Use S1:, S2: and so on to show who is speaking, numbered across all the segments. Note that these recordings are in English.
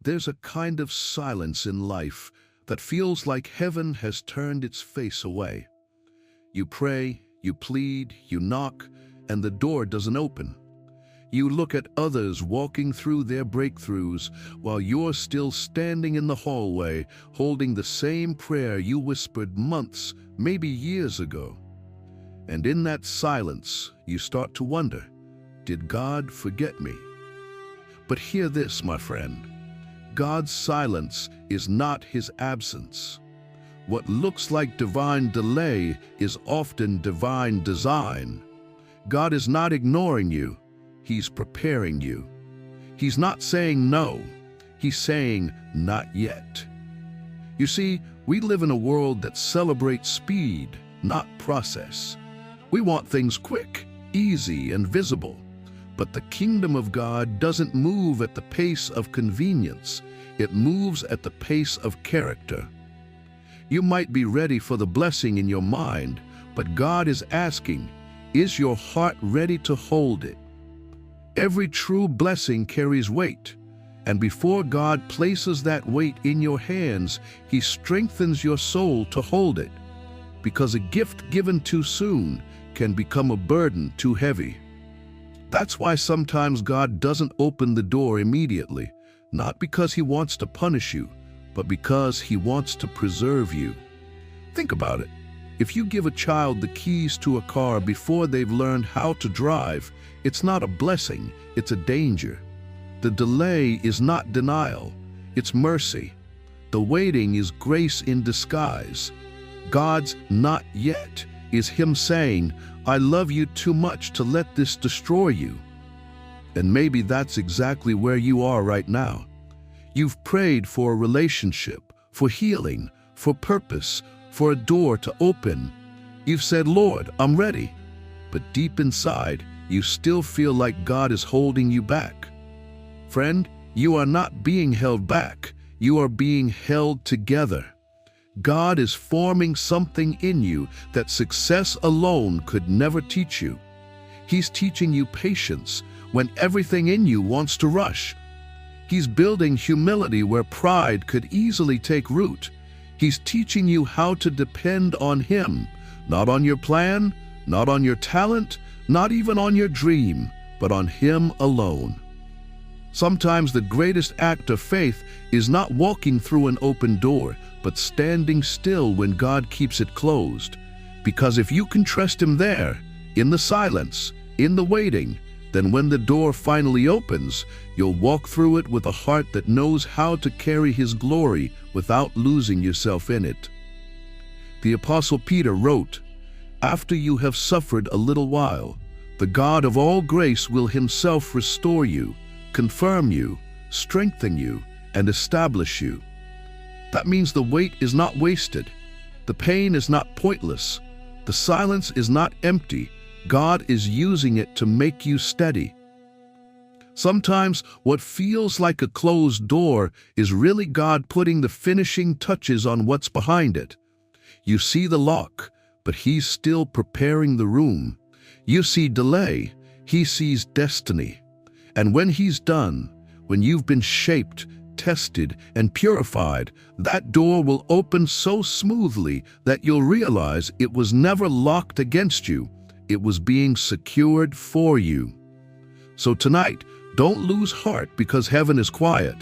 S1: There's a kind of silence in life that feels like heaven has turned its face away. You pray, you plead, you knock, and the door doesn't open. You look at others walking through their breakthroughs while you're still standing in the hallway holding the same prayer you whispered months, maybe years ago. And in that silence, you start to wonder, did God forget me? But hear this, my friend. God's silence is not his absence. What looks like divine delay is often divine design. God is not ignoring you. He's preparing you. He's not saying no. He's saying not yet. You see, we live in a world that celebrates speed, not process. We want things quick, easy, and visible. But the kingdom of God doesn't move at the pace of convenience. It moves at the pace of character. You might be ready for the blessing in your mind, but God is asking, is your heart ready to hold it? Every true blessing carries weight, and before God places that weight in your hands, He strengthens your soul to hold it, because a gift given too soon can become a burden too heavy. That's why sometimes God doesn't open the door immediately, not because He wants to punish you, but because He wants to preserve you. Think about it. If you give a child the keys to a car before they've learned how to drive, it's not a blessing, it's a danger. The delay is not denial, it's mercy. The waiting is grace in disguise. God's "not yet" is Him saying, I love you too much to let this destroy you. And maybe that's exactly where you are right now. You've prayed for a relationship, for healing, for purpose, for a door to open. You've said, Lord, I'm ready. But deep inside, you still feel like God is holding you back. Friend, you are not being held back. You are being held together. God is forming something in you that success alone could never teach you. He's teaching you patience when everything in you wants to rush. He's building humility where pride could easily take root. He's teaching you how to depend on Him, not on your plan, not on your talent, not even on your dream, but on Him alone. Sometimes the greatest act of faith is not walking through an open door, but standing still when God keeps it closed. Because if you can trust Him there, in the silence, in the waiting, then when the door finally opens, you'll walk through it with a heart that knows how to carry His glory without losing yourself in it. The Apostle Peter wrote, after you have suffered a little while, the God of all grace will Himself restore you, confirm you, strengthen you, and establish you. That means the wait is not wasted. The pain is not pointless. The silence is not empty. God is using it to make you steady. Sometimes what feels like a closed door is really God putting the finishing touches on what's behind it. You see the lock, but He's still preparing the room. You see delay, He sees destiny. And when He's done, when you've been shaped, tested, and purified, that door will open so smoothly that you'll realize it was never locked against you. It was being secured for you. So tonight, don't lose heart because heaven is quiet.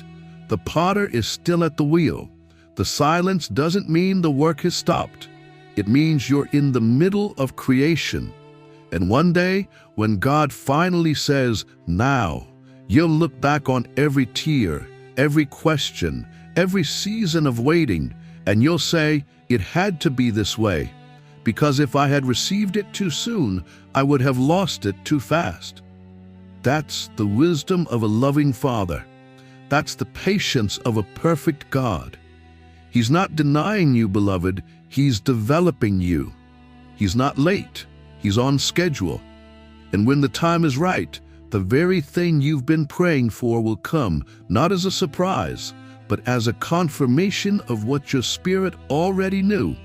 S1: The potter is still at the wheel. The silence doesn't mean the work has stopped. It means you're in the middle of creation. And one day, when God finally says, now, you'll look back on every tear, every question, every season of waiting, and you'll say, it had to be this way. Because if I had received it too soon, I would have lost it too fast. That's the wisdom of a loving Father. That's the patience of a perfect God. He's not denying you, beloved. He's developing you. He's not late. He's on schedule. And when the time is right, the very thing you've been praying for will come, not as a surprise, but as a confirmation of what your spirit already knew.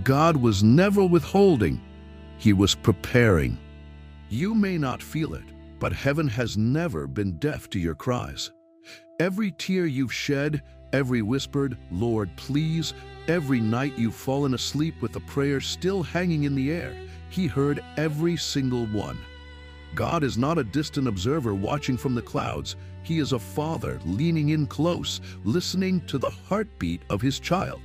S1: God was never withholding. He was preparing. You may not feel it, but heaven has never been deaf to your cries. Every tear you've shed, every whispered, "Lord, please," every night you've fallen asleep with a prayer still hanging in the air, He heard every single one. God is not a distant observer watching from the clouds. He is a father leaning in close, listening to the heartbeat of His child.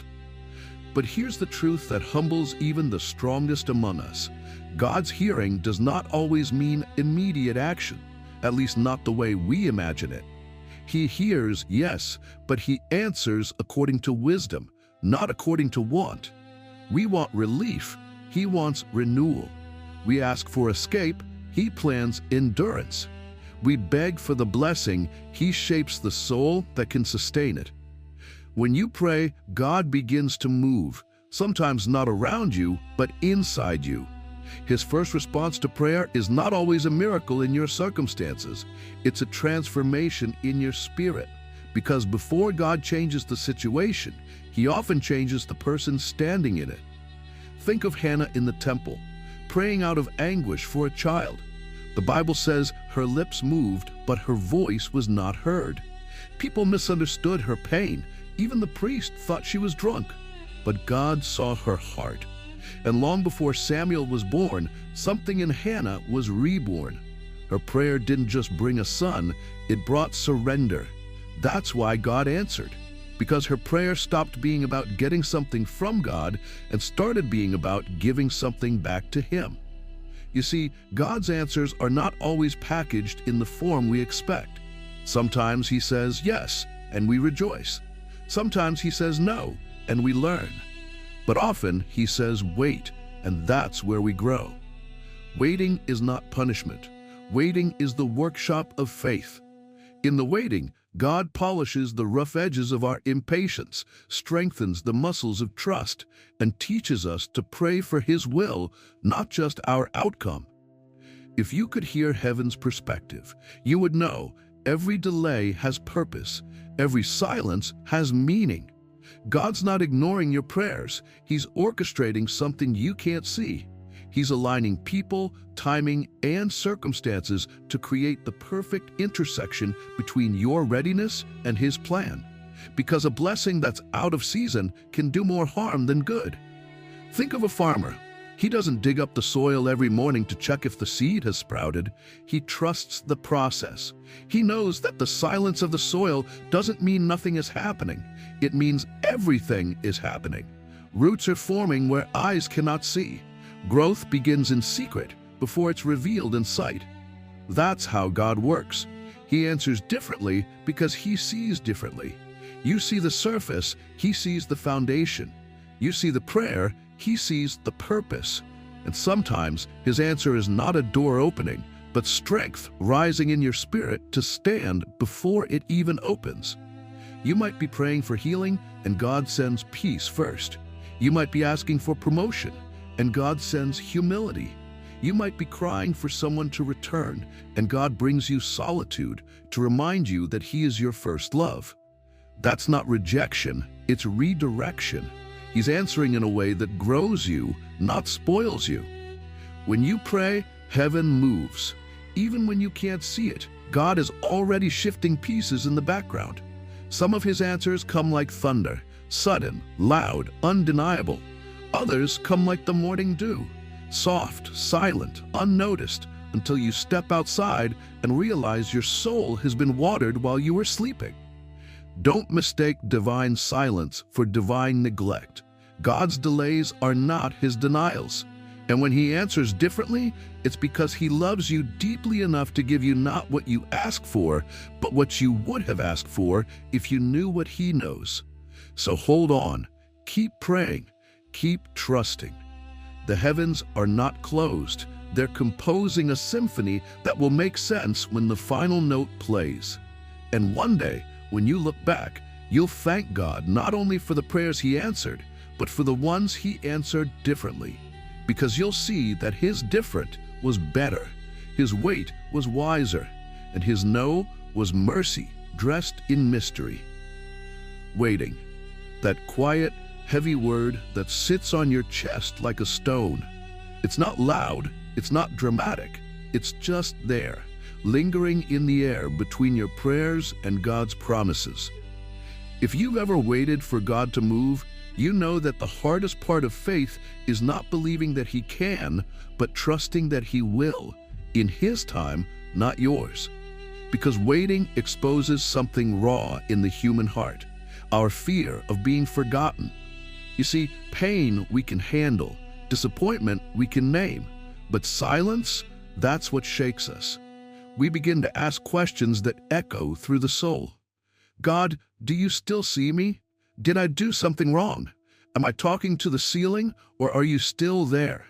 S1: But here's the truth that humbles even the strongest among us. God's hearing does not always mean immediate action, at least not the way we imagine it. He hears, yes, but He answers according to wisdom, not according to want. We want relief. He wants renewal. We ask for escape. He plans endurance. We beg for the blessing. He shapes the soul that can sustain it. When you pray, God begins to move, sometimes not around you, but inside you. His first response to prayer is not always a miracle in your circumstances. It's a transformation in your spirit. Because before God changes the situation, He often changes the person standing in it. Think of Hannah in the temple, praying out of anguish for a child. The Bible says her lips moved, but her voice was not heard. People misunderstood her pain. Even the priest thought she was drunk. But God saw her heart. And long before Samuel was born, something in Hannah was reborn. Her prayer didn't just bring a son, it brought surrender. That's why God answered. Because her prayer stopped being about getting something from God and started being about giving something back to Him. You see, God's answers are not always packaged in the form we expect. Sometimes He says yes, and we rejoice. Sometimes He says no, and we learn. But often He says wait, and that's where we grow. Waiting is not punishment. Waiting is the workshop of faith. In the waiting, God polishes the rough edges of our impatience, strengthens the muscles of trust, and teaches us to pray for His will, not just our outcome. If you could hear heaven's perspective, you would know every delay has purpose, every silence has meaning. God's not ignoring your prayers. He's orchestrating something you can't see. He's aligning people, timing, and circumstances to create the perfect intersection between your readiness and His plan. Because a blessing that's out of season can do more harm than good. Think of a farmer. He doesn't dig up the soil every morning to check if the seed has sprouted. He trusts the process. He knows that the silence of the soil doesn't mean nothing is happening. It means everything is happening. Roots are forming where eyes cannot see. Growth begins in secret before it's revealed in sight. That's how God works. He answers differently because He sees differently. You see the surface, He sees the foundation. You see the prayer, He sees the purpose. And sometimes His answer is not a door opening, but strength rising in your spirit to stand before it even opens. You might be praying for healing, and God sends peace first. You might be asking for promotion, and God sends humility. You might be crying for someone to return, and God brings you solitude to remind you that He is your first love. That's not rejection, it's redirection. He's answering in a way that grows you, not spoils you. When you pray, heaven moves. Even when you can't see it, God is already shifting pieces in the background. Some of His answers come like thunder, sudden, loud, undeniable. Others come like the morning dew, soft, silent, unnoticed, until you step outside and realize your soul has been watered while you were sleeping. Don't mistake divine silence for divine neglect. God's delays are not His denials. And when He answers differently, it's because He loves you deeply enough to give you not what you ask for, but what you would have asked for if you knew what He knows. So hold on, keep praying, keep trusting. The heavens are not closed. They're composing a symphony that will make sense when the final note plays. And one day, when you look back, you'll thank God not only for the prayers He answered, but for the ones He answered differently. Because you'll see that His different was better, His wait was wiser, and His no was mercy dressed in mystery. Waiting, that quiet, heavy word that sits on your chest like a stone. It's not loud, it's not dramatic, it's just there, lingering in the air between your prayers and God's promises. If you've ever waited for God to move, you know that the hardest part of faith is not believing that He can, but trusting that He will, in His time, not yours. Because waiting exposes something raw in the human heart, our fear of being forgotten. You see, pain we can handle, disappointment we can name, but silence, that's what shakes us. We begin to ask questions that echo through the soul. God, do you still see me? Did I do something wrong? Am I talking to the ceiling, or are you still there?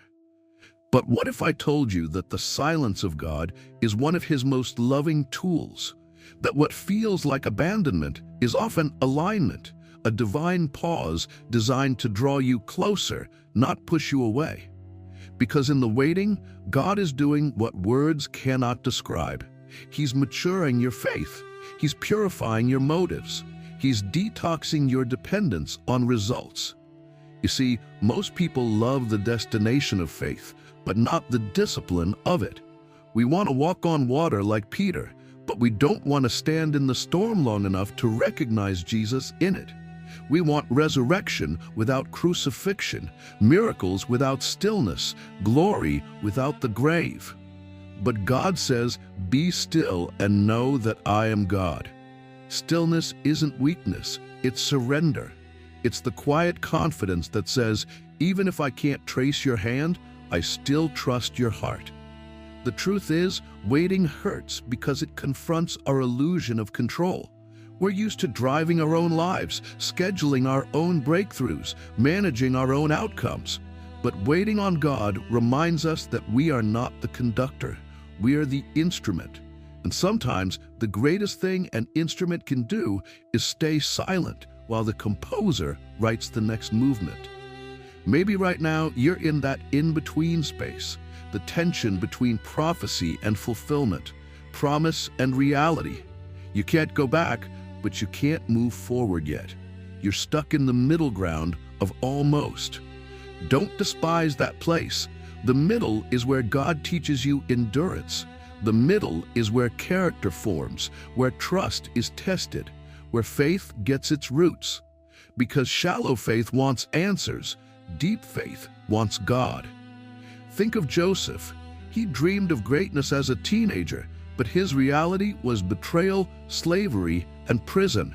S1: But what if I told you that the silence of God is one of His most loving tools? That what feels like abandonment is often alignment, a divine pause designed to draw you closer, not push you away. Because in the waiting, God is doing what words cannot describe. He's maturing your faith. He's purifying your motives. He's detoxing your dependence on results. You see, most people love the destination of faith, but not the discipline of it. We want to walk on water like Peter, but we don't want to stand in the storm long enough to recognize Jesus in it. We want resurrection without crucifixion, miracles without stillness, glory without the grave. But God says, "Be still and know that I am God." Stillness isn't weakness, it's surrender. It's the quiet confidence that says, even if I can't trace your hand, I still trust your heart. The truth is, waiting hurts because it confronts our illusion of control. We're used to driving our own lives, scheduling our own breakthroughs, managing our own outcomes. But waiting on God reminds us that we are not the conductor. We are the instrument. And sometimes the greatest thing an instrument can do is stay silent while the composer writes the next movement. Maybe right now you're in that in-between space, the tension between prophecy and fulfillment, promise and reality. You can't go back, but you can't move forward yet. You're stuck in the middle ground of almost. Don't despise that place. The middle is where God teaches you endurance. The middle is where character forms, where trust is tested, where faith gets its roots. Because shallow faith wants answers, deep faith wants God. Think of Joseph. He dreamed of greatness as a teenager, but his reality was betrayal, slavery, and prison.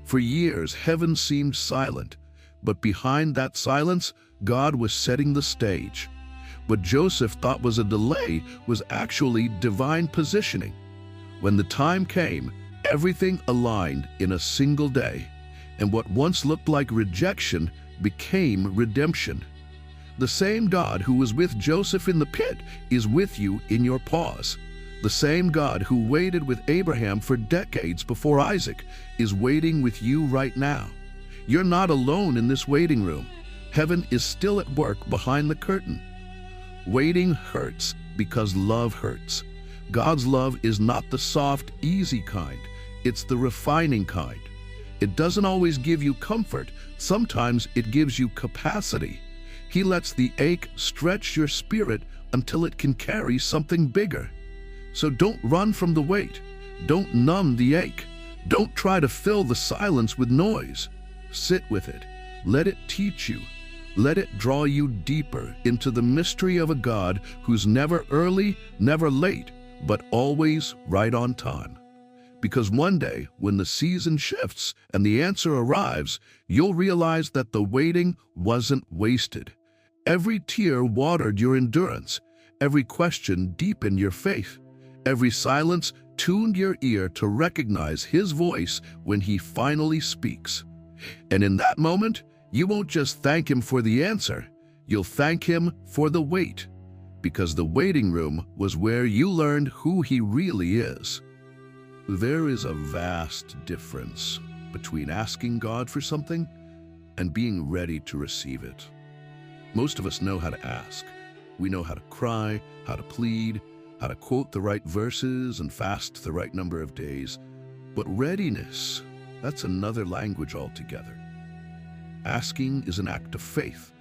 S1: For years, heaven seemed silent, but behind that silence, God was setting the stage. What Joseph thought was a delay was actually divine positioning. When the time came, everything aligned in a single day, and what once looked like rejection became redemption. The same God who was with Joseph in the pit is with you in your pause. The same God who waited with Abraham for decades before Isaac is waiting with you right now. You're not alone in this waiting room. Heaven is still at work behind the curtain. Waiting hurts because love hurts. God's love is not the soft, easy kind. It's the refining kind. It doesn't always give you comfort. Sometimes it gives you capacity. He lets the ache stretch your spirit until it can carry something bigger. So don't run from the wait. Don't numb the ache. Don't try to fill the silence with noise. Sit with it. Let it teach you. Let it draw you deeper into the mystery of a God who's never early, never late, but always right on time. Because one day, when the season shifts and the answer arrives, you'll realize that the waiting wasn't wasted. Every tear watered your endurance. Every question deepened your faith. Every silence tuned your ear to recognize His voice when He finally speaks. And in that moment, you won't just thank Him for the answer, you'll thank Him for the wait, because the waiting room was where you learned who He really is. There is a vast difference between asking God for something and being ready to receive it. Most of us know how to ask. We know how to cry, how to plead, how to quote the right verses and fast the right number of days. But readiness, that's another language altogether. Asking is an act of faith,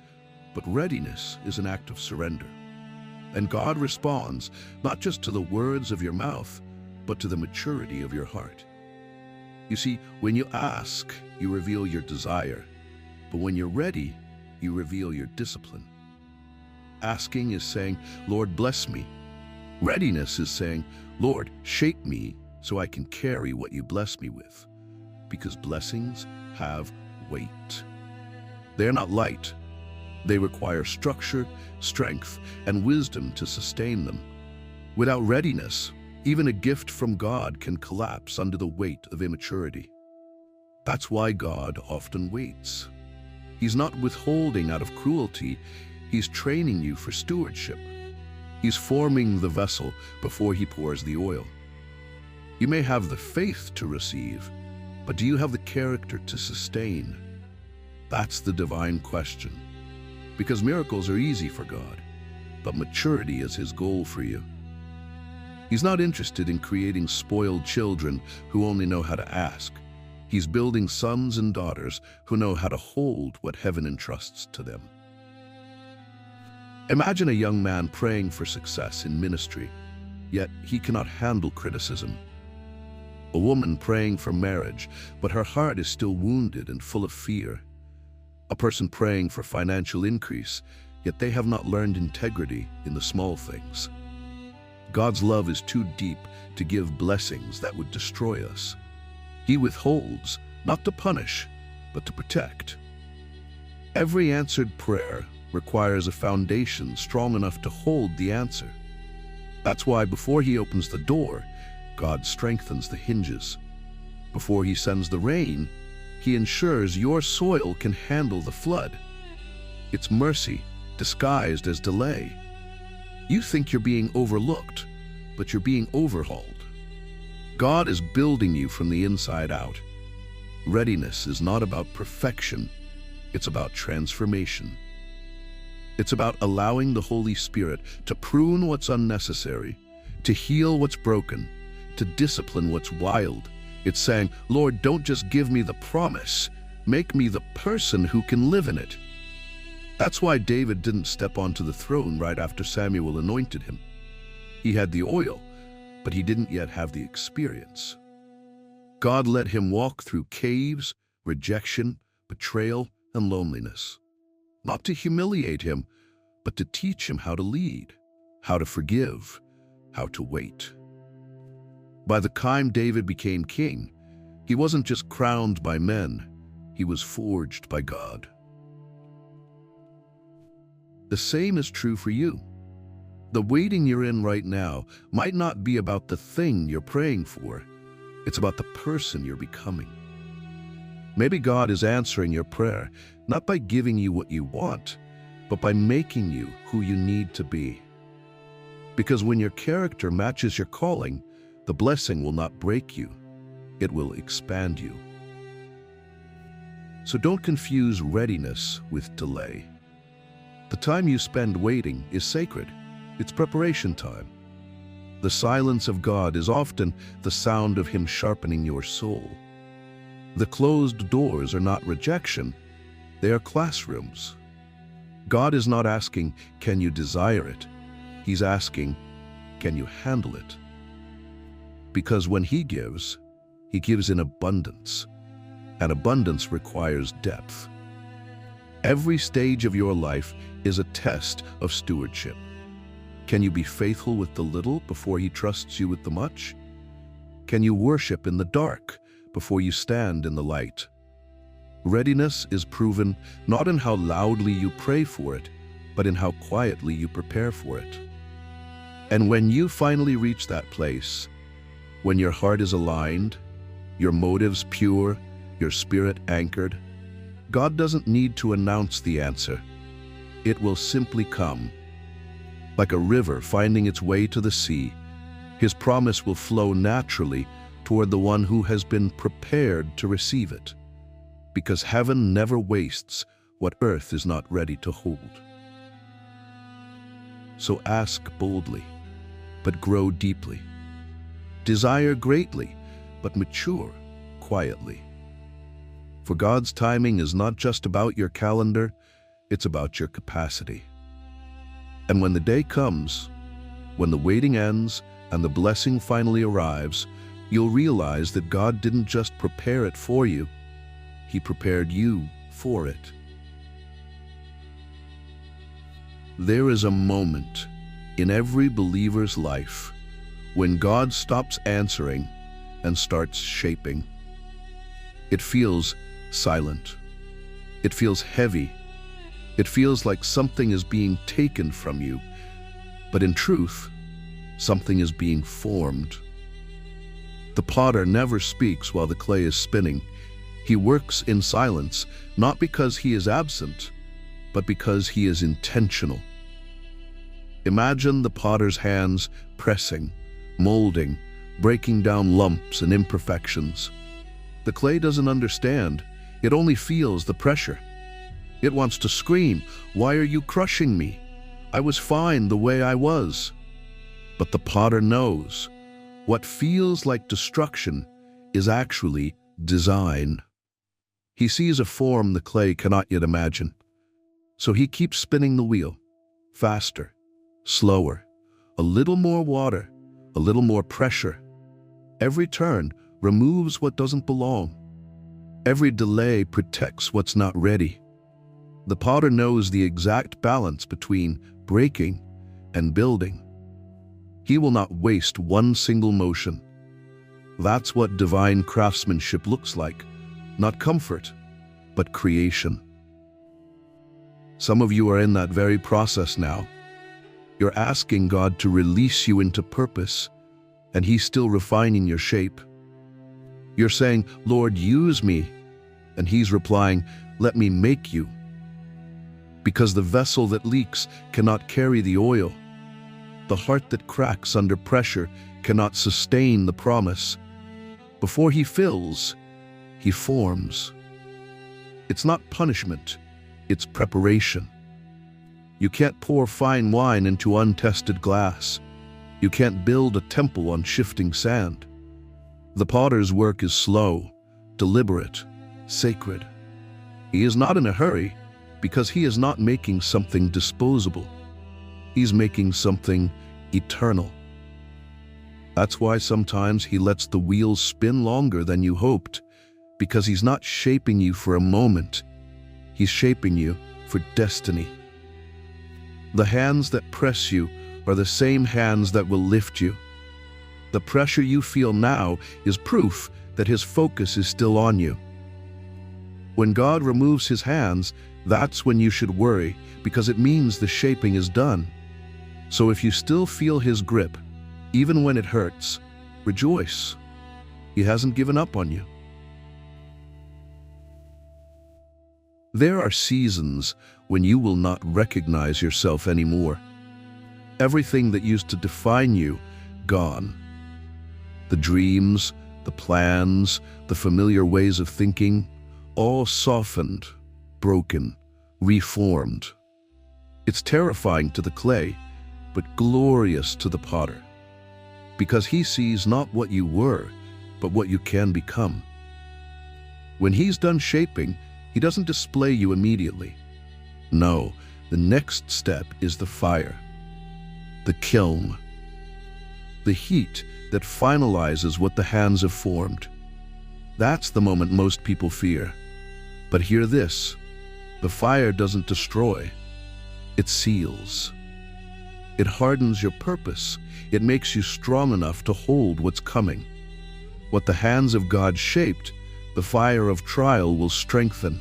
S1: but readiness is an act of surrender. And God responds not just to the words of your mouth, but to the maturity of your heart. You see, when you ask, you reveal your desire, but when you're ready, you reveal your discipline. Asking is saying, Lord, bless me. Readiness is saying, Lord, shape me so I can carry what you bless me with. Because blessings have weight. They're not light. They require structure, strength, and wisdom to sustain them. Without readiness, even a gift from God can collapse under the weight of immaturity. That's why God often waits. He's not withholding out of cruelty. He's training you for stewardship. He's forming the vessel before he pours the oil. You may have the faith to receive, but do you have the character to sustain? That's the divine question. Because miracles are easy for God, but maturity is his goal for you. He's not interested in creating spoiled children who only know how to ask. He's building sons and daughters who know how to hold what heaven entrusts to them. Imagine a young man praying for success in ministry, yet he cannot handle criticism. A woman praying for marriage, but her heart is still wounded and full of fear. A person praying for financial increase, yet they have not learned integrity in the small things. God's love is too deep to give blessings that would destroy us. He withholds, not to punish, but to protect. Every answered prayer requires a foundation strong enough to hold the answer. That's why before he opens the door, God strengthens the hinges. Before he sends the rain, he ensures your soil can handle the flood. It's mercy disguised as delay. You think you're being overlooked, but you're being overhauled. God is building you from the inside out. Readiness is not about perfection, it's about transformation. It's about allowing the Holy Spirit to prune what's unnecessary, to heal what's broken, to discipline what's wild. It's saying, Lord, don't just give me the promise, make me the person who can live in it. That's why David didn't step onto the throne right after Samuel anointed him. He had the oil, but he didn't yet have the experience. God let him walk through caves, rejection, betrayal, and loneliness. Not to humiliate him, but to teach him how to lead, how to forgive, how to wait. By the time David became king, he wasn't just crowned by men, he was forged by God. The same is true for you. The waiting you're in right now might not be about the thing you're praying for. It's about the person you're becoming. Maybe God is answering your prayer, not by giving you what you want, but by making you who you need to be. Because when your character matches your calling, the blessing will not break you, it will expand you. So don't confuse readiness with delay. The time you spend waiting is sacred. It's preparation time. The silence of God is often the sound of him sharpening your soul. The closed doors are not rejection, they are classrooms. God is not asking, can you desire it? He's asking, can you handle it? Because when he gives in abundance, and abundance requires depth. Every stage of your life is a test of stewardship. Can you be faithful with the little before he trusts you with the much? Can you worship in the dark before you stand in the light? Readiness is proven not in how loudly you pray for it, but in how quietly you prepare for it. And when you finally reach that place, when your heart is aligned, your motives pure, your spirit anchored, God doesn't need to announce the answer. It will simply come. Like a river finding its way to the sea, his promise will flow naturally toward the one who has been prepared to receive it. Because heaven never wastes what earth is not ready to hold. So ask boldly, but grow deeply. Desire greatly, but mature quietly. For God's timing is not just about your calendar, it's about your capacity. And when the day comes, when the waiting ends and the blessing finally arrives, you'll realize that God didn't just prepare it for you, He prepared you for it. There is a moment in every believer's life when God stops answering and starts shaping. It feels silent. It feels heavy. It feels like something is being taken from you, but in truth, something is being formed. The potter never speaks while the clay is spinning. He works in silence, not because he is absent, but because he is intentional. Imagine the potter's hands pressing, molding, breaking down lumps and imperfections. The clay doesn't understand. It only feels the pressure. It wants to scream, "Why are you crushing me? I was fine the way I was." But the potter knows what feels like destruction is actually design. He sees a form the clay cannot yet imagine. So he keeps spinning the wheel, faster, slower, a little more water, a little more pressure. Every turn removes what doesn't belong. Every delay protects what's not ready. The potter knows the exact balance between breaking and building. He will not waste one single motion. That's what divine craftsmanship looks like, not comfort, but creation. Some of you are in that very process now. You're asking God to release you into purpose, and He's still refining your shape. You're saying, "Lord, use me," and He's replying, "Let me make you." Because the vessel that leaks cannot carry the oil. The heart that cracks under pressure cannot sustain the promise. Before He fills, He forms. It's not punishment, it's preparation. You can't pour fine wine into untested glass. You can't build a temple on shifting sand. The potter's work is slow, deliberate, sacred. He is not in a hurry because he is not making something disposable. He's making something eternal. That's why sometimes he lets the wheels spin longer than you hoped, because he's not shaping you for a moment. He's shaping you for destiny. The hands that press you are the same hands that will lift you. The pressure you feel now is proof that his focus is still on you. When God removes his hands, that's when you should worry, because it means the shaping is done. So if you still feel his grip, even when it hurts, rejoice. He hasn't given up on you. There are seasons when you will not recognize yourself anymore. Everything that used to define you, gone. The dreams, the plans, the familiar ways of thinking, all softened, broken, reformed. It's terrifying to the clay, but glorious to the potter, because he sees not what you were, but what you can become. When he's done shaping, he doesn't display you immediately. No, the next step is the fire, the kiln, the heat that finalizes what the hands have formed. That's the moment most people fear. But hear this, the fire doesn't destroy, it seals. It hardens your purpose. It makes you strong enough to hold what's coming. What the hands of God shaped, the fire of trial will strengthen.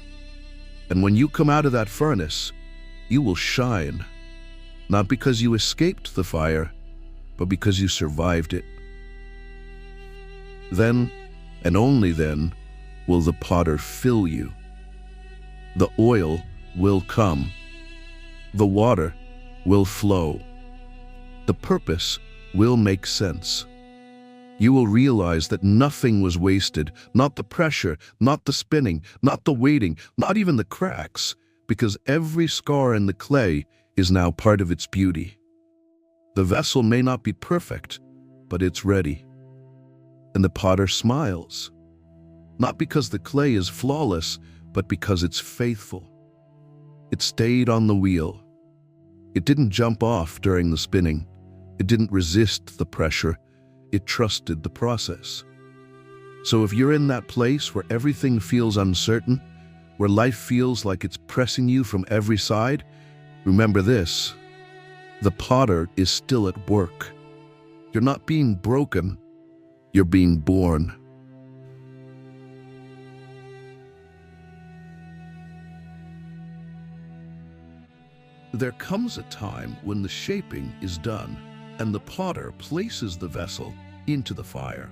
S1: And when you come out of that furnace, you will shine, not because you escaped the fire, but because you survived it. Then, and only then, will the potter fill you. The oil will come. The water will flow. The purpose will make sense. You will realize that nothing was wasted, not the pressure, not the spinning, not the waiting, not even the cracks, because every scar in the clay is now part of its beauty. The vessel may not be perfect, but it's ready. And the potter smiles, not because the clay is flawless, but because it's faithful. It stayed on the wheel. It didn't jump off during the spinning. It didn't resist the pressure, it trusted the process. So if you're in that place where everything feels uncertain, where life feels like it's pressing you from every side, remember this: the potter is still at work. You're not being broken, you're being born. There comes a time when the shaping is done and the potter places the vessel into the fire.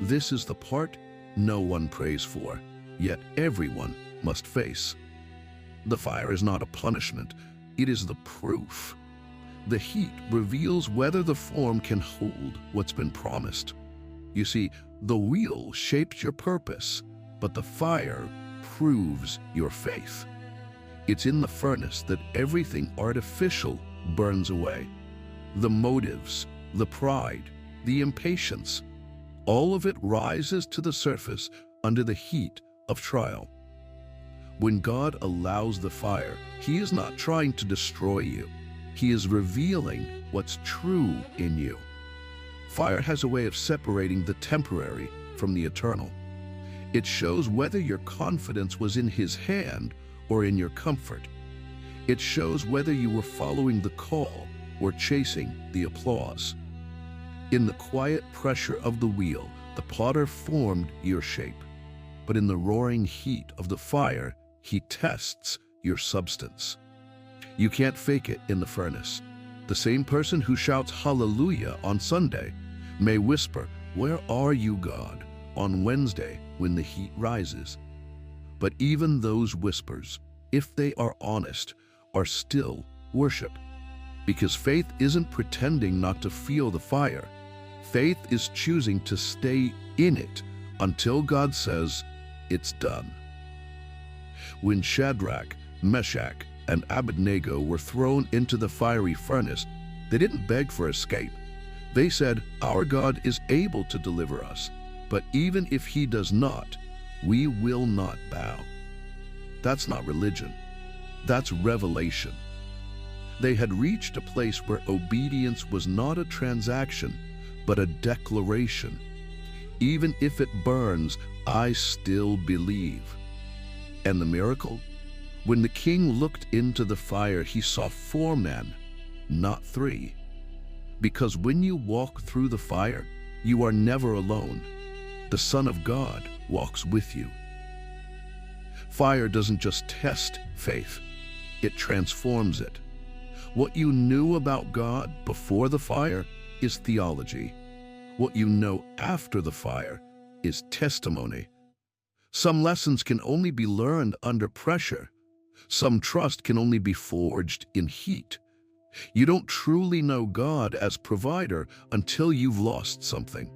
S1: This is the part no one prays for, yet everyone must face. The fire is not a punishment, it is the proof. The heat reveals whether the form can hold what's been promised. You see, the wheel shapes your purpose, but the fire proves your faith. It's in the furnace that everything artificial burns away. The motives, the pride, the impatience, all of it rises to the surface under the heat of trial. When God allows the fire, He is not trying to destroy you. He is revealing what's true in you. Fire has a way of separating the temporary from the eternal. It shows whether your confidence was in His hand or in your comfort. It shows whether you were following the call or chasing the applause. In the quiet pressure of the wheel, the potter formed your shape. But in the roaring heat of the fire, He tests your substance. You can't fake it in the furnace. The same person who shouts hallelujah on Sunday may whisper, "Where are you, God?" on Wednesday when the heat rises. But even those whispers, if they are honest, are still worship. Because faith isn't pretending not to feel the fire. Faith is choosing to stay in it until God says, "It's done." When Shadrach, Meshach, and Abednego were thrown into the fiery furnace, they didn't beg for escape. They said, "Our God is able to deliver us, but even if He does not, we will not bow." That's not religion. That's revelation. They had reached a place where obedience was not a transaction, but a declaration. Even if it burns, I still believe. And the miracle? When the king looked into the fire, he saw 4 men, not 3. Because when you walk through the fire, you are never alone. The Son of God walks with you. Fire doesn't just test faith, it transforms it. What you knew about God before the fire is theology. What you know after the fire is testimony. Some lessons can only be learned under pressure. Some trust can only be forged in heat. You don't truly know God as provider until you've lost something.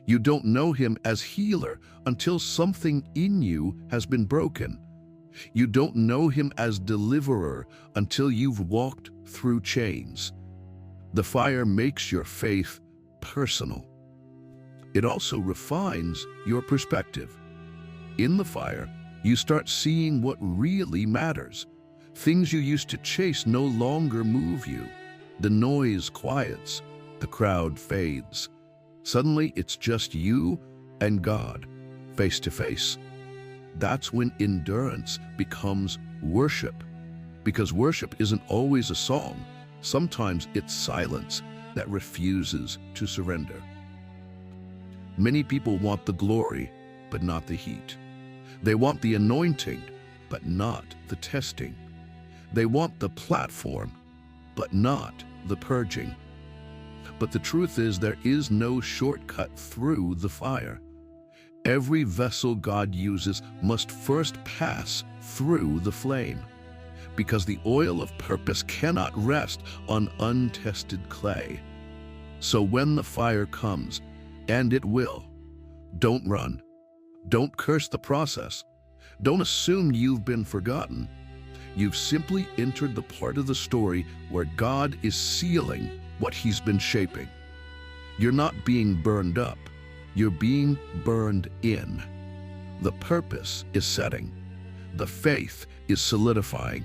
S1: You don't know Him as healer until something in you has been broken. You don't know Him as deliverer until you've walked through chains. The fire makes your faith personal. It also refines your perspective. In the fire, you start seeing what really matters. Things you used to chase no longer move you. The noise quiets, the crowd fades. Suddenly, it's just you and God, face to face. That's when endurance becomes worship. Because worship isn't always a song. Sometimes it's silence that refuses to surrender. Many people want the glory, but not the heat. They want the anointing, but not the testing. They want the platform, but not the purging. But the truth is, there is no shortcut through the fire. Every vessel God uses must first pass through the flame, because the oil of purpose cannot rest on untested clay. So when the fire comes, and it will, don't run. Don't curse the process. Don't assume you've been forgotten. You've simply entered the part of the story where God is sealing what He's been shaping. You're not being burned up. You're being burned in. The purpose is setting. The faith is solidifying.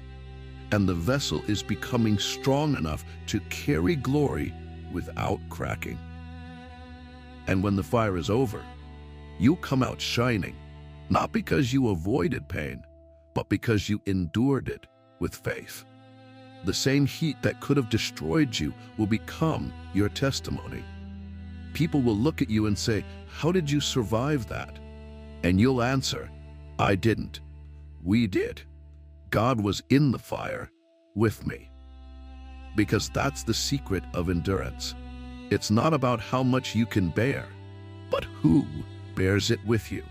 S1: And the vessel is becoming strong enough to carry glory without cracking. And when the fire is over, you'll come out shining, not because you avoided pain, but because you endured it with faith. The same heat that could have destroyed you will become your testimony. People will look at you and say, "How did you survive that?" And you'll answer, "I didn't. We did. God was in the fire with me." Because that's the secret of endurance. It's not about how much you can bear, but who bears it with you.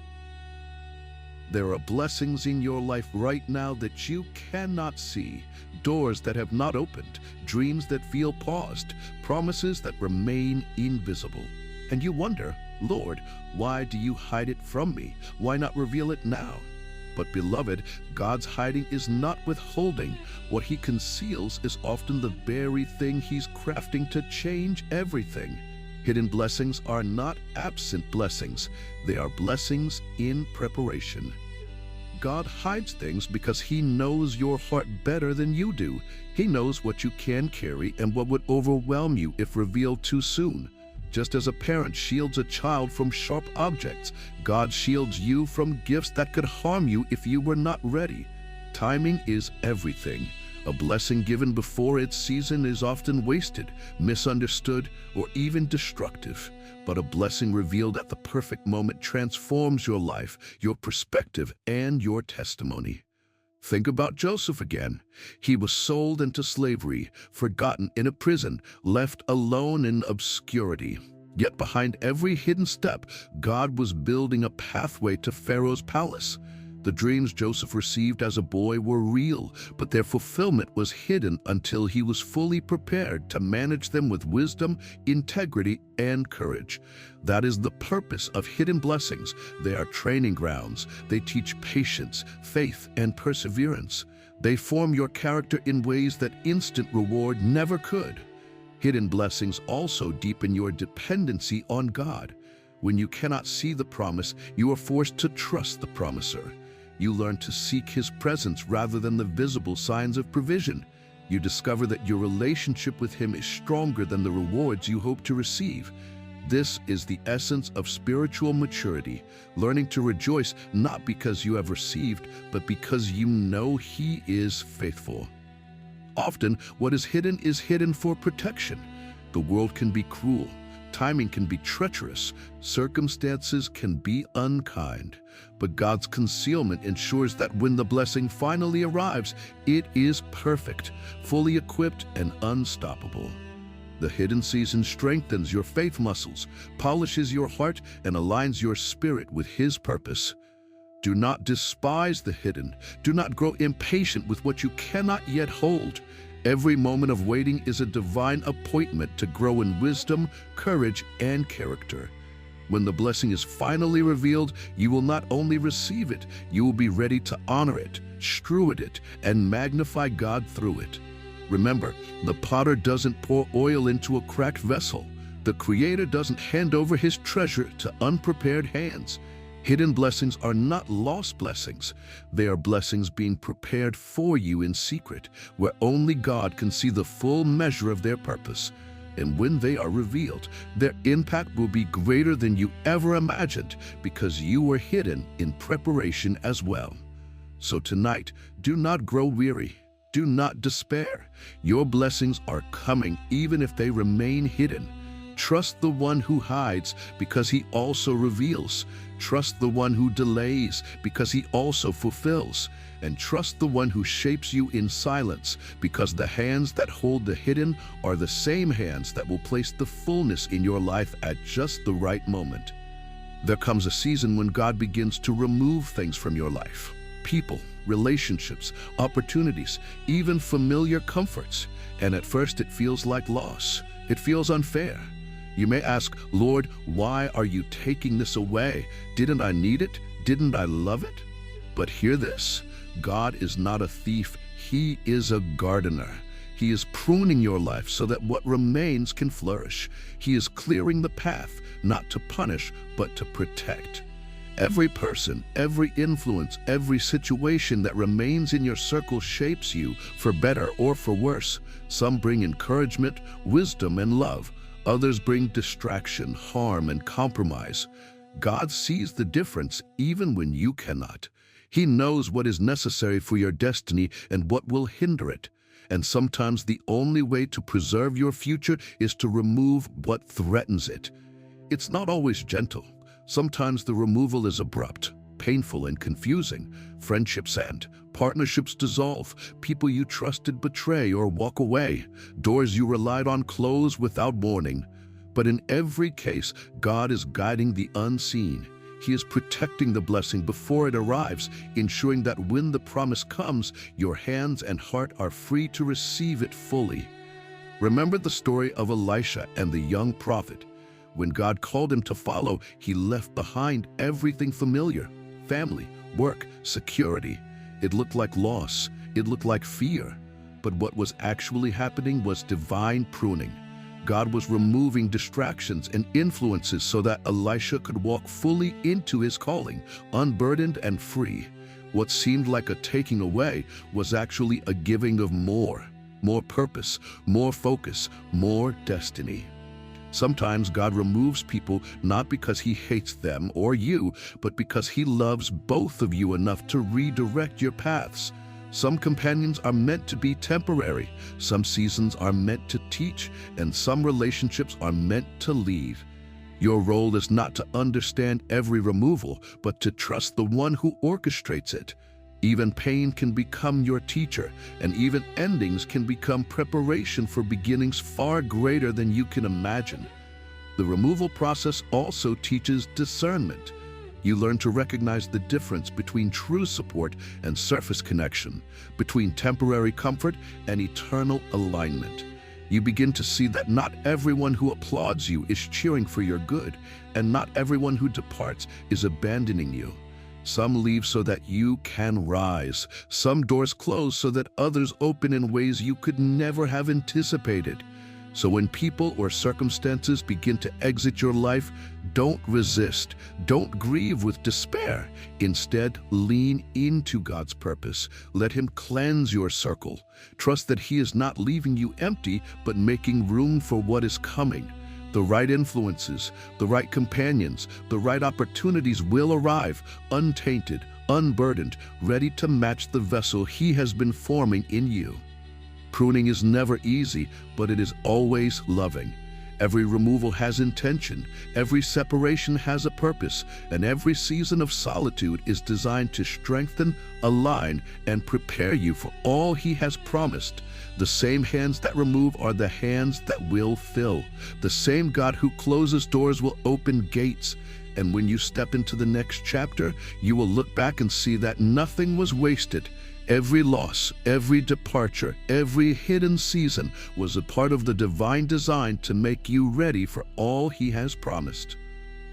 S1: There are blessings in your life right now that you cannot see, doors that have not opened, dreams that feel paused, promises that remain invisible. And you wonder, "Lord, why do you hide it from me? Why not reveal it now?" But beloved, God's hiding is not withholding. What he conceals is often the very thing he's crafting to change everything. Hidden blessings are not absent blessings. They are blessings in preparation. God hides things because he knows your heart better than you do. He knows what you can carry and what would overwhelm you if revealed too soon. Just as a parent shields a child from sharp objects, God shields you from gifts that could harm you if you were not ready. Timing is everything. A blessing given before its season is often wasted, misunderstood, or even destructive. But a blessing revealed at the perfect moment transforms your life, your perspective, and your testimony. Think about Joseph again. He was sold into slavery, forgotten in a prison, left alone in obscurity. Yet behind every hidden step, God was building a pathway to Pharaoh's palace. The dreams Joseph received as a boy were real, but their fulfillment was hidden until he was fully prepared to manage them with wisdom, integrity, and courage. That is the purpose of hidden blessings. They are training grounds. They teach patience, faith, and perseverance. They form your character in ways that instant reward never could. Hidden blessings also deepen your dependency on God. When you cannot see the promise, you are forced to trust the promiser. You learn to seek his presence rather than the visible signs of provision. You discover that your relationship with him is stronger than the rewards you hope to receive. This is the essence of spiritual maturity, learning to rejoice not because you have received, but because you know he is faithful. Often, what is hidden for protection. The world can be cruel. Timing can be treacherous, circumstances can be unkind, but God's concealment ensures that when the blessing finally arrives, it is perfect, fully equipped, and unstoppable. The hidden season strengthens your faith muscles, polishes your heart, and aligns your spirit with his purpose. Do not despise the hidden. Do not grow impatient with what you cannot yet hold. Every moment of waiting is a divine appointment to grow in wisdom, courage, and character. When the blessing is finally revealed, you will not only receive it, you will be ready to honor it, steward it, and magnify God through it. Remember, the potter doesn't pour oil into a cracked vessel. The Creator doesn't hand over his treasure to unprepared hands. Hidden blessings are not lost blessings. They are blessings being prepared for you in secret, where only God can see the full measure of their purpose. And when they are revealed, their impact will be greater than you ever imagined, because you were hidden in preparation as well. So tonight, do not grow weary. Do not despair. Your blessings are coming even if they remain hidden. Trust the one who hides because he also reveals. Trust the one who delays because he also fulfills. And trust the one who shapes you in silence, because the hands that hold the hidden are the same hands that will place the fullness in your life at just the right moment. There comes a season when God begins to remove things from your life. People, relationships, opportunities, even familiar comforts. And at first it feels like loss. It feels unfair. You may ask, "Lord, why are you taking this away? Didn't I need it? Didn't I love it?" But hear this, God is not a thief, he is a gardener. He is pruning your life so that what remains can flourish. He is clearing the path, not to punish, but to protect. Every person, every influence, every situation that remains in your circle shapes you, for better or for worse. Some bring encouragement, wisdom, and love. Others bring distraction, harm, and compromise. God sees the difference even when you cannot. He knows what is necessary for your destiny and what will hinder it. And sometimes the only way to preserve your future is to remove what threatens it. It's not always gentle. Sometimes the removal is abrupt, painful, and confusing. Friendships end, partnerships dissolve, people you trusted betray or walk away, doors you relied on close without warning. But in every case, God is guiding the unseen. He is protecting the blessing before it arrives, ensuring that when the promise comes, your hands and heart are free to receive it fully. Remember the story of Elisha and the young prophet. When God called him to follow, he left behind everything familiar: family, work, security. It looked like loss. It looked like fear. But what was actually happening was divine pruning. God was removing distractions and influences so that Elisha could walk fully into his calling, unburdened and free. What seemed like a taking away was actually a giving of more purpose, more focus, more destiny. Sometimes God removes people not because he hates them or you, but because he loves both of you enough to redirect your paths. Some companions are meant to be temporary, some seasons are meant to teach, and some relationships are meant to lead. Your role is not to understand every removal, but to trust the one who orchestrates it. Even pain can become your teacher, and even endings can become preparation for beginnings far greater than you can imagine. The removal process also teaches discernment. You learn to recognize the difference between true support and surface connection, between temporary comfort and eternal alignment. You begin to see that not everyone who applauds you is cheering for your good, and not everyone who departs is abandoning you. Some leave so that you can rise. Some doors close so that others open in ways you could never have anticipated. So when people or circumstances begin to exit your life, don't resist. Don't grieve with despair. Instead, lean into God's purpose. Let him cleanse your circle. Trust that he is not leaving you empty, but making room for what is coming. The right influences, the right companions, the right opportunities will arrive, untainted, unburdened, ready to match the vessel he has been forming in you. Pruning is never easy, but it is always loving. Every removal has intention, every separation has a purpose, and every season of solitude is designed to strengthen, align, and prepare you for all he has promised. The same hands that remove are the hands that will fill. The same God who closes doors will open gates. And when you step into the next chapter, you will look back and see that nothing was wasted. Every loss, every departure, every hidden season was a part of the divine design to make you ready for all he has promised.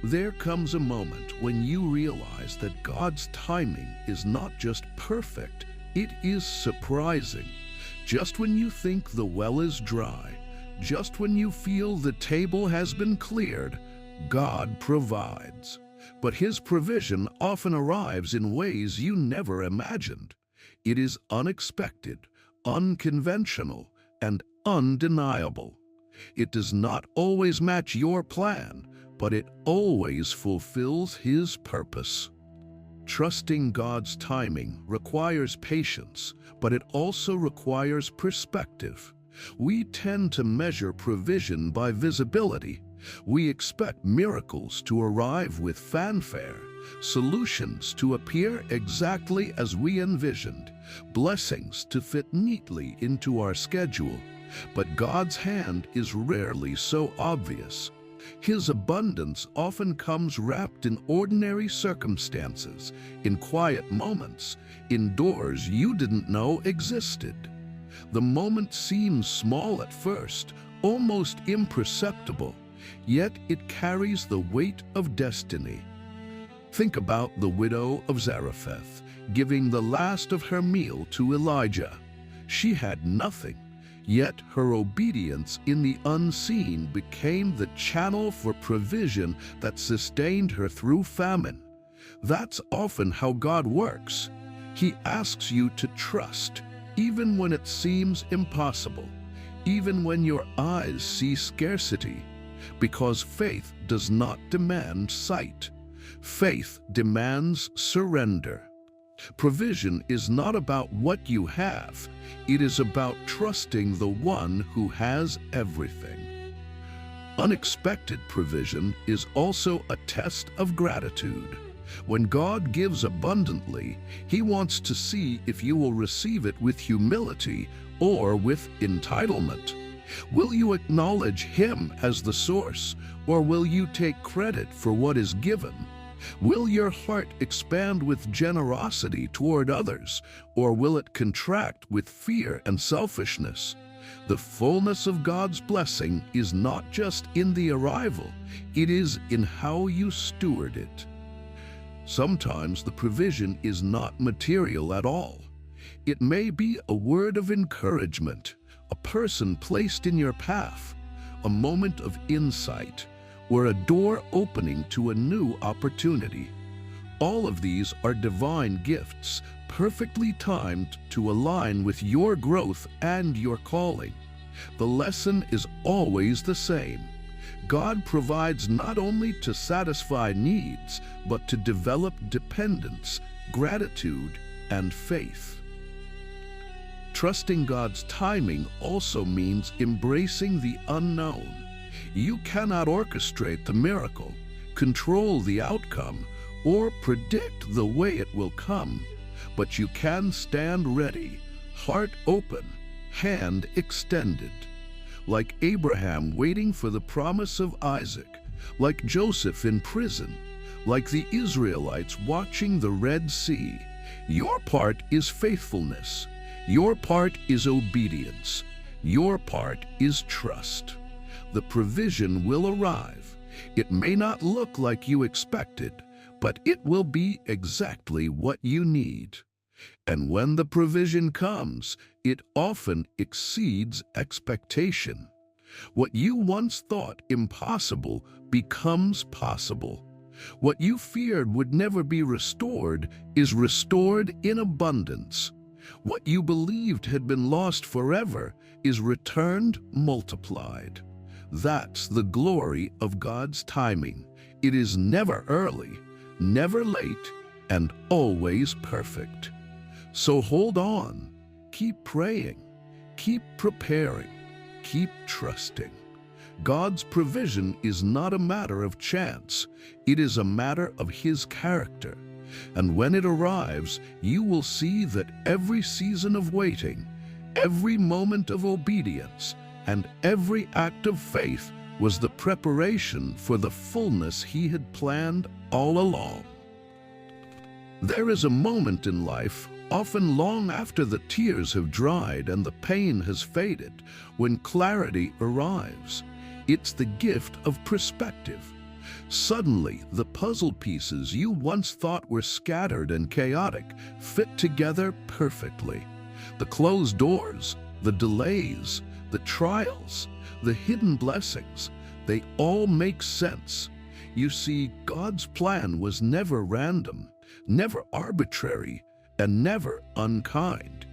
S1: There comes a moment when you realize that God's timing is not just perfect, it is surprising. Just when you think the well is dry, just when you feel the table has been cleared, God provides. But his provision often arrives in ways you never imagined. It is unexpected, unconventional, and undeniable. It does not always match your plan, but it always fulfills his purpose. Trusting God's timing requires patience, but it also requires perspective. We tend to measure provision by visibility. We expect miracles to arrive with fanfare, solutions to appear exactly as we envisioned, blessings to fit neatly into our schedule. But God's hand is rarely so obvious. His abundance often comes wrapped in ordinary circumstances, in quiet moments, in doors you didn't know existed. The moment seems small at first, almost imperceptible, yet it carries the weight of destiny. Think about the widow of Zarephath giving the last of her meal to Elijah. She had nothing, yet her obedience in the unseen became the channel for provision that sustained her through famine. That's often how God works. He asks you to trust, even when it seems impossible, even when your eyes see scarcity. because faith does not demand sight. Faith demands surrender. Provision is not about what you have, it is about trusting the one who has everything. Unexpected provision is also a test of gratitude. When God gives abundantly, He wants to see if you will receive it with humility or with entitlement. Will you acknowledge Him as the source, or will you take credit for what is given? Will your heart expand with generosity toward others, or will it contract with fear and selfishness? The fullness of God's blessing is not just in the arrival, it is in how you steward it. Sometimes the provision is not material at all. It may be a word of encouragement, a person placed in your path, a moment of insight, or a door opening to a new opportunity. All of these are divine gifts, perfectly timed to align with your growth and your calling. The lesson is always the same. God provides not only to satisfy needs, but to develop dependence, gratitude, and faith. Trusting God's timing also means embracing the unknown. You cannot orchestrate the miracle, control the outcome, or predict the way it will come, but you can stand ready, heart open, hand extended. Like Abraham waiting for the promise of Isaac, like Joseph in prison, like the Israelites watching the Red Sea, your part is faithfulness. Your part is obedience. Your part is trust. The provision will arrive. It may not look like you expected, but it will be exactly what you need. And when the provision comes, it often exceeds expectation. What you once thought impossible becomes possible. What you feared would never be restored is restored in abundance. What you believed had been lost forever is returned multiplied. That's the glory of God's timing. It is never early, never late, and always perfect. So hold on, keep praying, keep preparing, keep trusting. God's provision is not a matter of chance, it is a matter of His character. And when it arrives, you will see that every season of waiting, every moment of obedience, and every act of faith was the preparation for the fullness He had planned all along. There is a moment in life, often long after the tears have dried and the pain has faded, when clarity arrives. It's the gift of perspective. Suddenly, the puzzle pieces you once thought were scattered and chaotic fit together perfectly. The closed doors, the delays, the trials, the hidden blessings, they all make sense. You see, God's plan was never random, never arbitrary, and never unkind.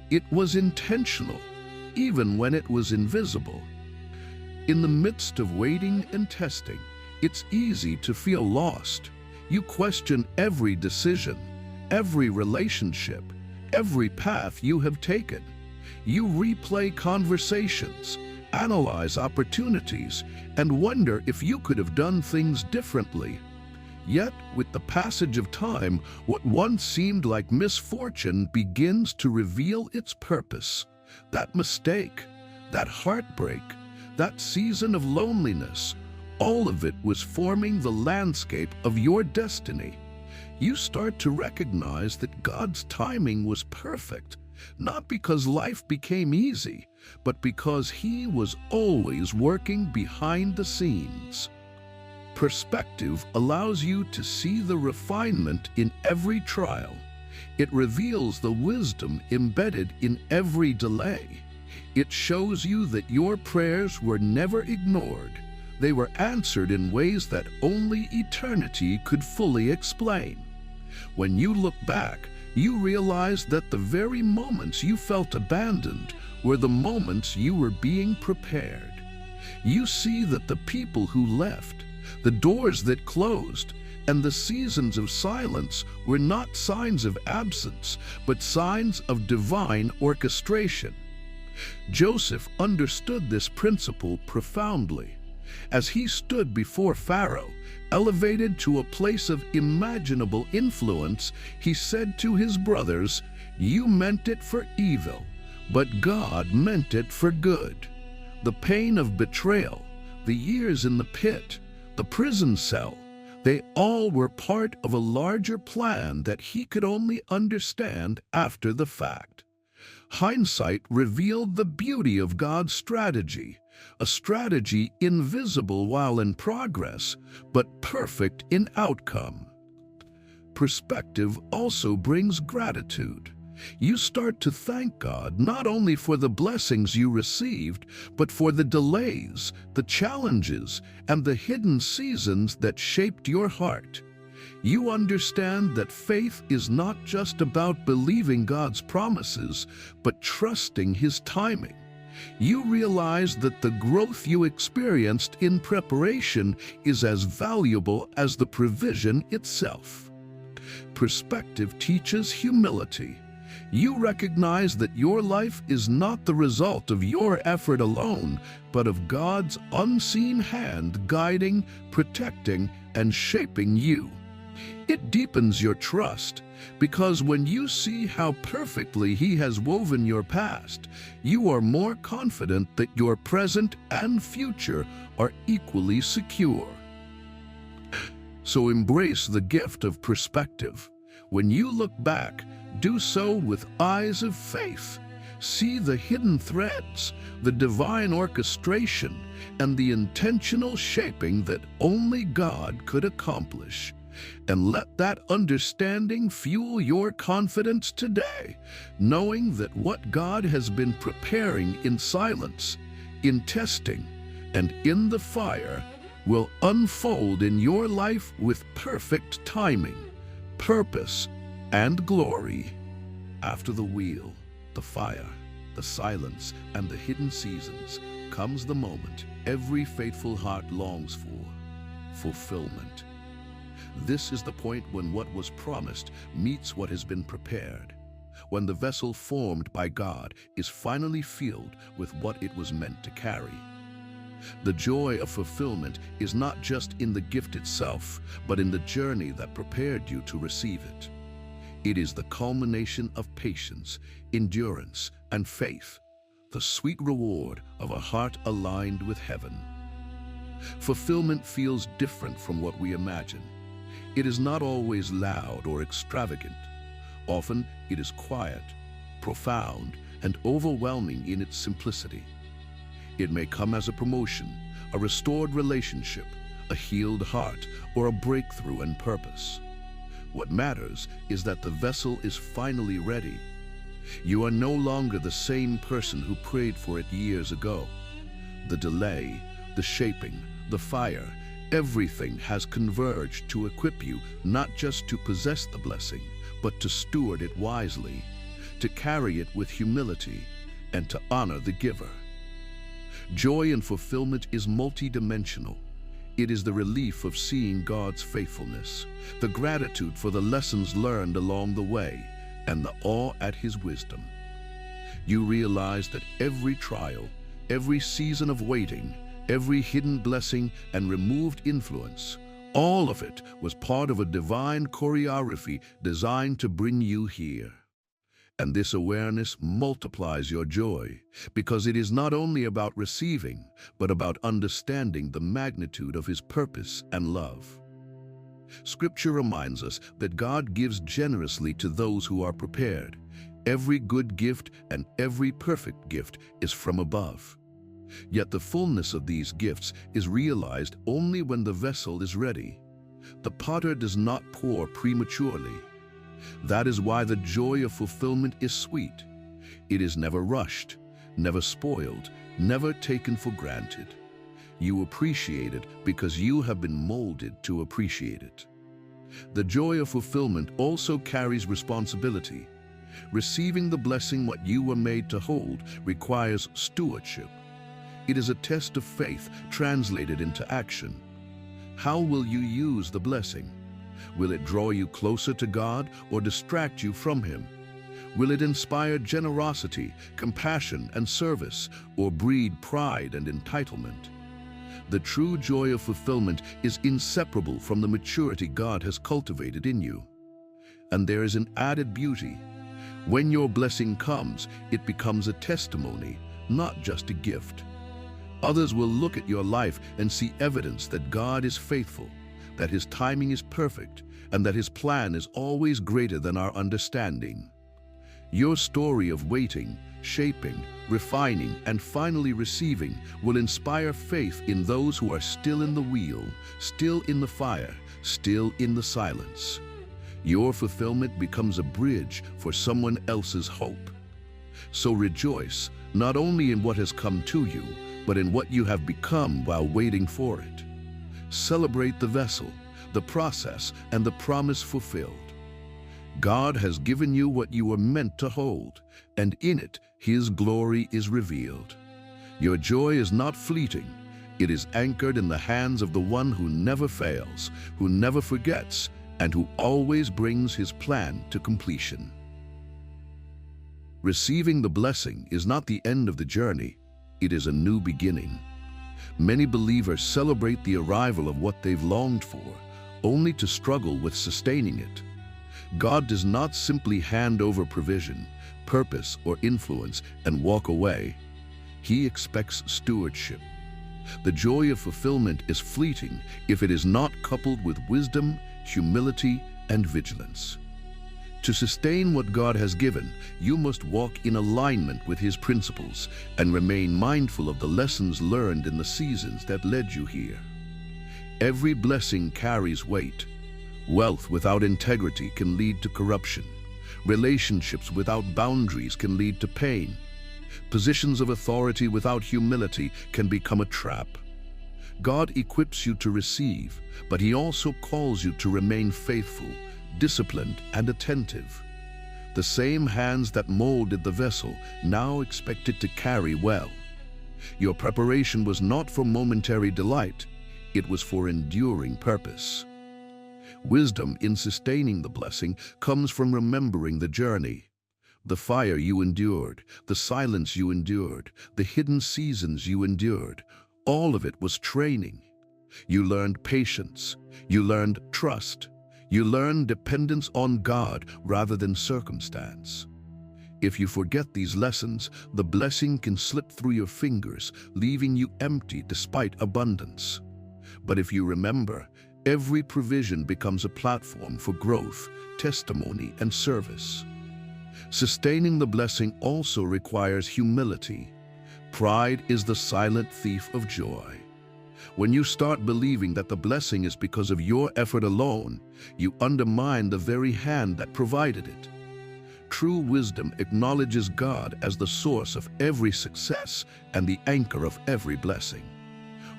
S1: It was intentional, even when it was invisible. In the midst of waiting and testing, it's easy to feel lost. You question every decision, every relationship, every path you have taken. You replay conversations, analyze opportunities, and wonder if you could have done things differently. Yet, with the passage of time, what once seemed like misfortune begins to reveal its purpose. That mistake, that heartbreak, that season of loneliness, all of it was forming the landscape of your destiny. You start to recognize that God's timing was perfect, not because life became easy, but because He was always working behind the scenes. Perspective allows you to see the refinement in every trial. It reveals the wisdom embedded in every delay. It shows you that your prayers were never ignored. They were answered in ways that only eternity could fully explain. When you look back, you realize that the very moments you felt abandoned were the moments you were being prepared. You see that the people who left, the doors that closed, and the seasons of silence were not signs of absence, but signs of divine orchestration. Joseph understood this principle profoundly. As he stood before Pharaoh, elevated to a place of imaginable influence, he said to his brothers, "You meant it for evil, but God meant it for good." The pain of betrayal, the years in the pit, the prison cell, they all were part of a larger plan that he could only understand after the fact. Hindsight revealed the beauty of God's strategy, a strategy invisible while in progress, but perfect in outcome. Perspective also brings gratitude. You start to thank God not only for the blessings you received, but for the delays, the challenges, and the hidden seasons that shaped your heart. You understand that faith is not just about believing God's promises, but trusting His timing. You realize that the growth you experienced in preparation is as valuable as the provision itself. Perspective teaches humility. You recognize that your life is not the result of your effort alone, but of God's unseen hand guiding, protecting, and shaping you. It deepens your trust, because when you see how perfectly He has woven your past, you are more confident that your present and future are equally secure. So embrace the gift of perspective. When you look back, do so with eyes of faith. See the hidden threads, the divine orchestration, and the intentional shaping that only God could accomplish. And let that understanding fuel your confidence today, knowing that what God has been preparing in silence, in testing, and in the fire will unfold in your life with perfect timing, purpose, and glory. After the wheel, the fire, the silence, and the hidden seasons comes the moment every faithful heart longs for: fulfillment. This is the point when what was promised meets what has been prepared, when the vessel formed by God is finally filled with what it was meant to carry. The joy of fulfillment is not just in the gift itself, but in the journey that prepared you to receive it. It is the culmination of patience, endurance, and faith, the sweet reward of a heart aligned with heaven. Fulfillment feels different from what we imagine. It is not always loud or extravagant. Often it is quiet, profound, and overwhelming in its simplicity. It may come as a promotion, a restored relationship, a healed heart, or a breakthrough in purpose. What matters is that the vessel is finally ready. You are no longer the same person who prayed for it years ago. The delay, the shaping, the fire, everything has converged to equip you not just to possess the blessing, but to steward it wisely, to carry it with humility, and to honor the giver. Joy and fulfillment is multidimensional. It is the relief of seeing God's faithfulness, the gratitude for the lessons learned along the way, and the awe at His wisdom. You realize that every trial, every season of waiting, every hidden blessing and removed influence, all of it was part of a divine choreography designed to bring you here. And this awareness multiplies your joy, because it is not only about receiving, but about understanding the magnitude of His purpose and love. Scripture reminds us that God gives generously to those who are prepared. Every good gift and every perfect gift is from above. Yet the fullness of these gifts is realized only when the vessel is ready. The potter does not pour prematurely. That is why the joy of fulfillment is sweet. It is never rushed, never spoiled, never taken for granted. You appreciate it because you have been molded to appreciate it. The joy of fulfillment also carries responsibility. Receiving the blessing what you were made to hold requires stewardship. It is a test of faith translated into action. How will you use the blessing? Will it draw you closer to God or distract you from Him? Will it inspire generosity, compassion, and service, or breed pride and entitlement? The true joy of fulfillment is inseparable from the maturity God has cultivated in you. And there is an added beauty. When your blessing comes, it becomes a testimony, not just a gift. Others will look at your life and see evidence that God is faithful, that His timing is perfect, and that His plan is always greater than our understanding. Your story of waiting, shaping, refining, and finally receiving will inspire faith in those who are still in the wheel, still in the fire, still in the silence. Your fulfillment becomes a bridge for someone else's hope. So rejoice, not only in what has come to you, but in what you have become while waiting for it. Celebrate the vessel, the process, and the promise fulfilled. God has given you what you were meant to hold, and in it, His glory is revealed. Your joy is not fleeting. It is anchored in the hands of the one who never fails, who never forgets, and who always brings His plan to completion. Receiving the blessing is not the end of the journey. It is a new beginning. Many believers celebrate the arrival of what they've longed for, only to struggle with sustaining it. God does not simply hand over provision, purpose, or influence and walk away. He expects stewardship. The joy of fulfillment is fleeting if it is not coupled with wisdom, humility, and vigilance. To sustain what God has given, you must walk in alignment with His principles and remain mindful of the lessons learned in the seasons that led you here. Every blessing carries weight. Wealth without integrity can lead to corruption. Relationships without boundaries can lead to pain. Positions of authority without humility can become a trap. God equips you to receive, but He also calls you to remain faithful, disciplined, and attentive. The same hands that molded the vessel now expect it to carry well. Your preparation was not for momentary delight, it was for enduring purpose. Wisdom in sustaining the blessing comes from remembering the journey. The fire you endured, the silence you endured, the hidden seasons you endured, all of it was training. You learned patience, you learned trust, you learned dependence on God rather than circumstance. If you forget these lessons, the blessing can slip through your fingers, leaving you empty despite abundance. But if you remember, every provision becomes a platform for growth, testimony, and service. Sustaining the blessing also requires humility. Pride is the silent thief of joy. When you start believing that the blessing is because of your effort alone, you undermine the very hand that provided it. True wisdom acknowledges God as the source of every success and the anchor of every blessing.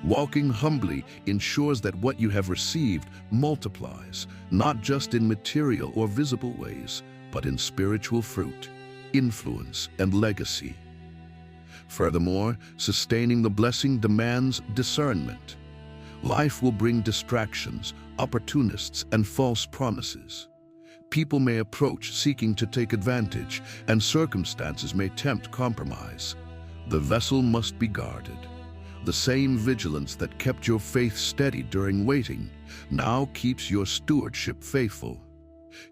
S1: Walking humbly ensures that what you have received multiplies, not just in material or visible ways, but in spiritual fruit, influence, and legacy. Furthermore, sustaining the blessing demands discernment. Life will bring distractions, opportunists, and false promises. People may approach seeking to take advantage, and circumstances may tempt compromise. The vessel must be guarded. The same vigilance that kept your faith steady during waiting now keeps your stewardship faithful.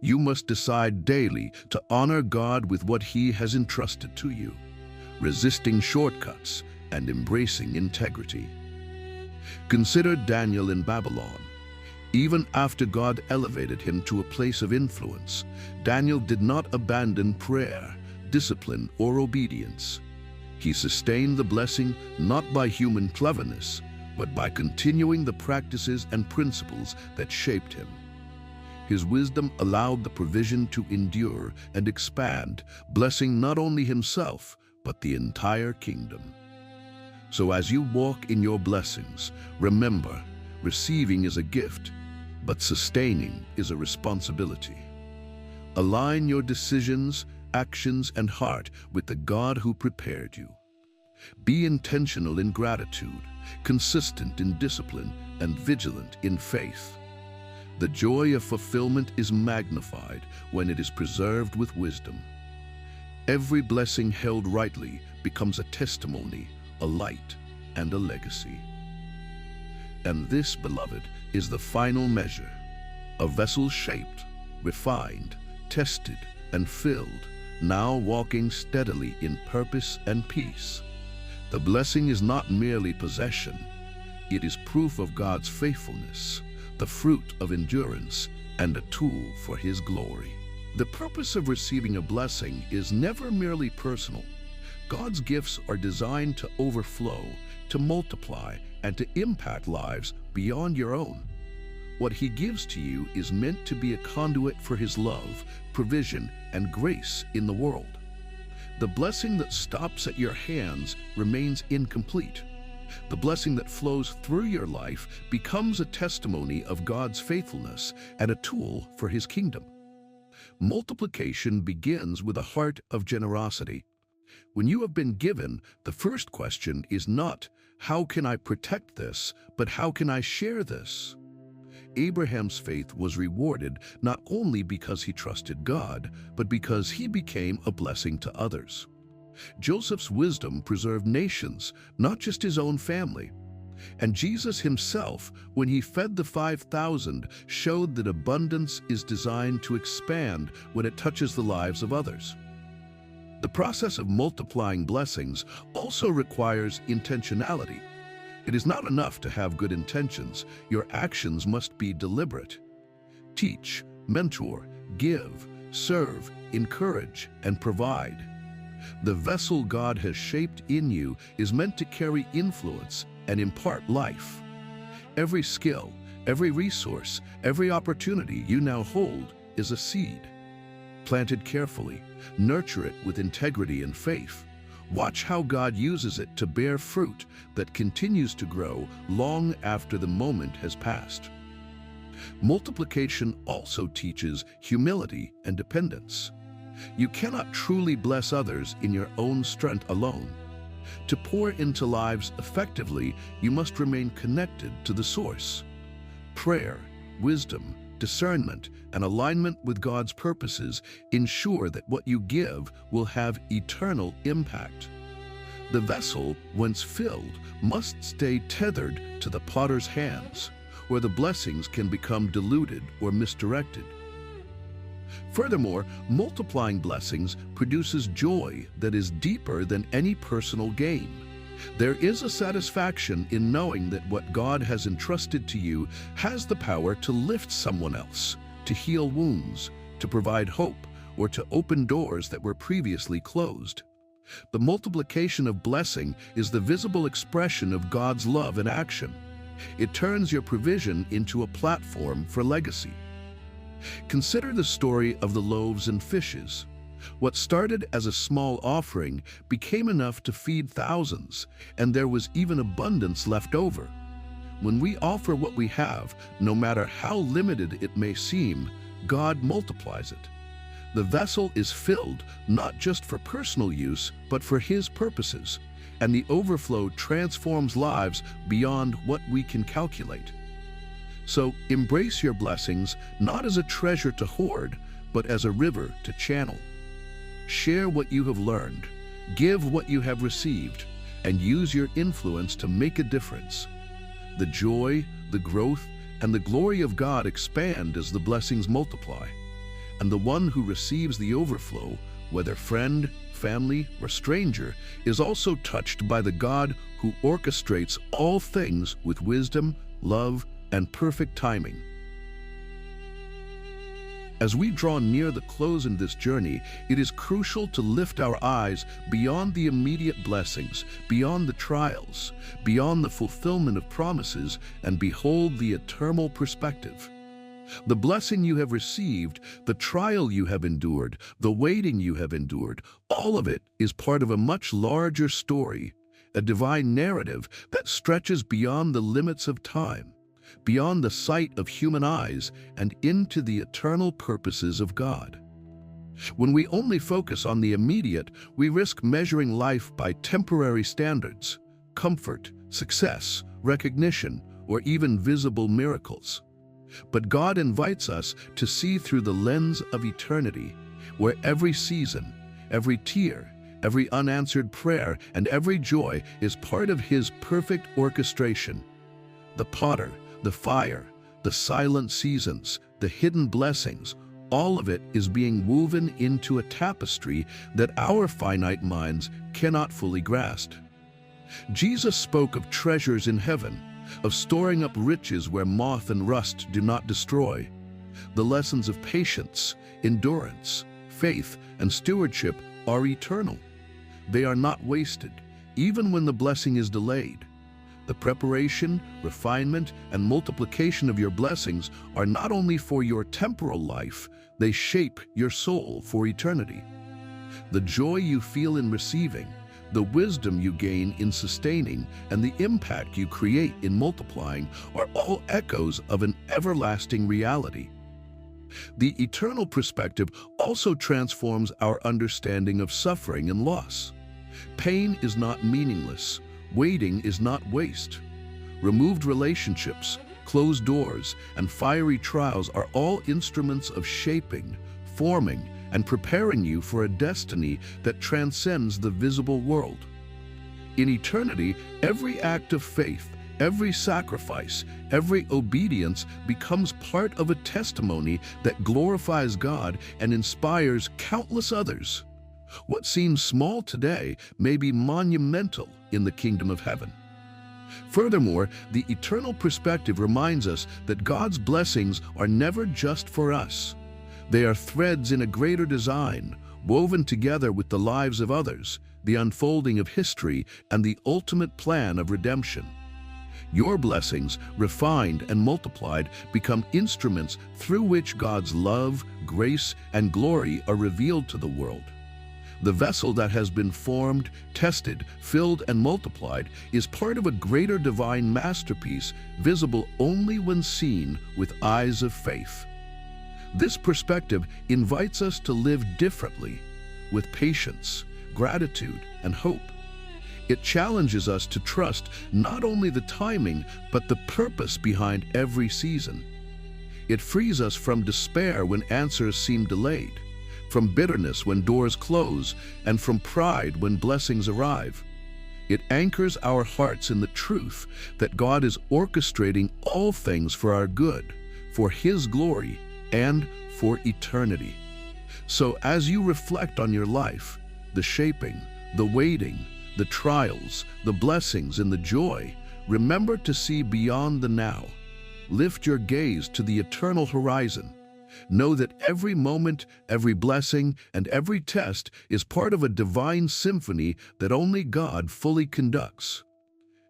S1: You must decide daily to honor God with what He has entrusted to you, resisting shortcuts and embracing integrity. Consider Daniel in Babylon. Even after God elevated him to a place of influence, Daniel did not abandon prayer, discipline, or obedience. He sustained the blessing not by human cleverness, but by continuing the practices and principles that shaped him. His wisdom allowed the provision to endure and expand, blessing not only himself, but the entire kingdom. So as you walk in your blessings, remember, receiving is a gift, but sustaining is a responsibility. Align your decisions, actions, and heart with the God who prepared you. Be intentional in gratitude, consistent in discipline, and vigilant in faith. The joy of fulfillment is magnified when it is preserved with wisdom. Every blessing held rightly becomes a testimony, a light, and a legacy. And this, beloved, is the final measure. A vessel shaped, refined, tested, and filled, now walking steadily in purpose and peace. The blessing is not merely possession. It is proof of God's faithfulness, the fruit of endurance, and a tool for His glory. The purpose of receiving a blessing is never merely personal. God's gifts are designed to overflow, to multiply, and to impact lives beyond your own. What He gives to you is meant to be a conduit for His love, provision, and grace in the world. The blessing that stops at your hands remains incomplete. The blessing that flows through your life becomes a testimony of God's faithfulness and a tool for His kingdom. Multiplication begins with a heart of generosity. When you have been given, the first question is not, "How can I protect this?" but "How can I share this?" Abraham's faith was rewarded not only because he trusted God, but because he became a blessing to others. Joseph's wisdom preserved nations, not just his own family. And Jesus himself, when he fed the 5,000, showed that abundance is designed to expand when it touches the lives of others. The process of multiplying blessings also requires intentionality. It is not enough to have good intentions. Your actions must be deliberate. Teach, mentor, give, serve, encourage, and provide. The vessel God has shaped in you is meant to carry influence and impart life. Every skill, every resource, every opportunity you now hold is a seed. Plant it carefully, nurture it with integrity and faith. Watch how God uses it to bear fruit that continues to grow long after the moment has passed. Multiplication also teaches humility and dependence. You cannot truly bless others in your own strength alone. To pour into lives effectively, you must remain connected to the source. Prayer, wisdom, discernment, and alignment with God's purposes ensure that what you give will have eternal impact. The vessel, once filled, must stay tethered to the potter's hands, where the blessings can become diluted or misdirected. Furthermore, multiplying blessings produces joy that is deeper than any personal gain. There is a satisfaction in knowing that what God has entrusted to you has the power to lift someone else, to heal wounds, to provide hope, or to open doors that were previously closed. The multiplication of blessing is the visible expression of God's love in action. It turns your provision into a platform for legacy. Consider the story of the loaves and fishes. What started as a small offering became enough to feed thousands, and there was even abundance left over. When we offer what we have, no matter how limited it may seem, God multiplies it. The vessel is filled not just for personal use, but for His purposes, and the overflow transforms lives beyond what we can calculate. So embrace your blessings not as a treasure to hoard, but as a river to channel. Share what you have learned, give what you have received, and use your influence to make a difference. The joy, the growth, and the glory of God expand as the blessings multiply. And the one who receives the overflow, whether friend, family, or stranger, is also touched by the God who orchestrates all things with wisdom, love, and perfect timing. As we draw near the close in this journey, it is crucial to lift our eyes beyond the immediate blessings, beyond the trials, beyond the fulfillment of promises, and behold the eternal perspective. The blessing you have received, the trial you have endured, the waiting you have endured, all of it is part of a much larger story, a divine narrative that stretches beyond the limits of time, beyond the sight of human eyes, and into the eternal purposes of God. When we only focus on the immediate, we risk measuring life by temporary standards, comfort, success, recognition, or even visible miracles. But God invites us to see through the lens of eternity, where every season, every tear, every unanswered prayer, and every joy is part of His perfect orchestration. The potter, the fire, the silent seasons, the hidden blessings, all of it is being woven into a tapestry that our finite minds cannot fully grasp. Jesus spoke of treasures in heaven, of storing up riches where moth and rust do not destroy. The lessons of patience, endurance, faith, and stewardship are eternal. They are not wasted, even when the blessing is delayed. The preparation, refinement, and multiplication of your blessings are not only for your temporal life, they shape your soul for eternity. The joy you feel in receiving, the wisdom you gain in sustaining, and the impact you create in multiplying are all echoes of an everlasting reality. The eternal perspective also transforms our understanding of suffering and loss. Pain is not meaningless. Waiting is not waste. Removed relationships, closed doors, and fiery trials are all instruments of shaping, forming, and preparing you for a destiny that transcends the visible world. In eternity, every act of faith, every sacrifice, every obedience becomes part of a testimony that glorifies God and inspires countless others. What seems small today may be monumental in the kingdom of heaven. Furthermore, the eternal perspective reminds us that God's blessings are never just for us. They are threads in a greater design, woven together with the lives of others, the unfolding of history, and the ultimate plan of redemption. Your blessings, refined and multiplied, become instruments through which God's love, grace, and glory are revealed to the world. The vessel that has been formed, tested, filled, and multiplied is part of a greater divine masterpiece, visible only when seen with eyes of faith. This perspective invites us to live differently, with patience, gratitude, and hope. It challenges us to trust not only the timing, but the purpose behind every season. It frees us from despair when answers seem delayed, from bitterness when doors close, and from pride when blessings arrive. It anchors our hearts in the truth that God is orchestrating all things for our good, for His glory, and for eternity. So as you reflect on your life, the shaping, the waiting, the trials, the blessings, and the joy, remember to see beyond the now. Lift your gaze to the eternal horizon. Know that every moment, every blessing, and every test is part of a divine symphony that only God fully conducts.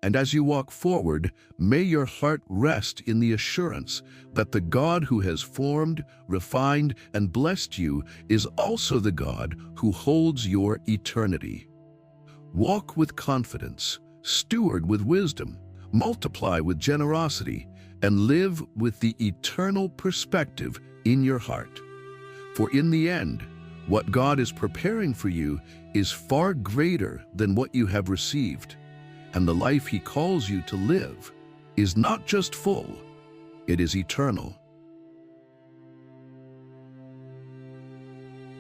S1: And as you walk forward, may your heart rest in the assurance that the God who has formed, refined, and blessed you is also the God who holds your eternity. Walk with confidence, steward with wisdom, multiply with generosity, and live with the eternal perspective in your heart. For in the end, what God is preparing for you is far greater than what you have received, and the life He calls you to live is not just full, it is eternal.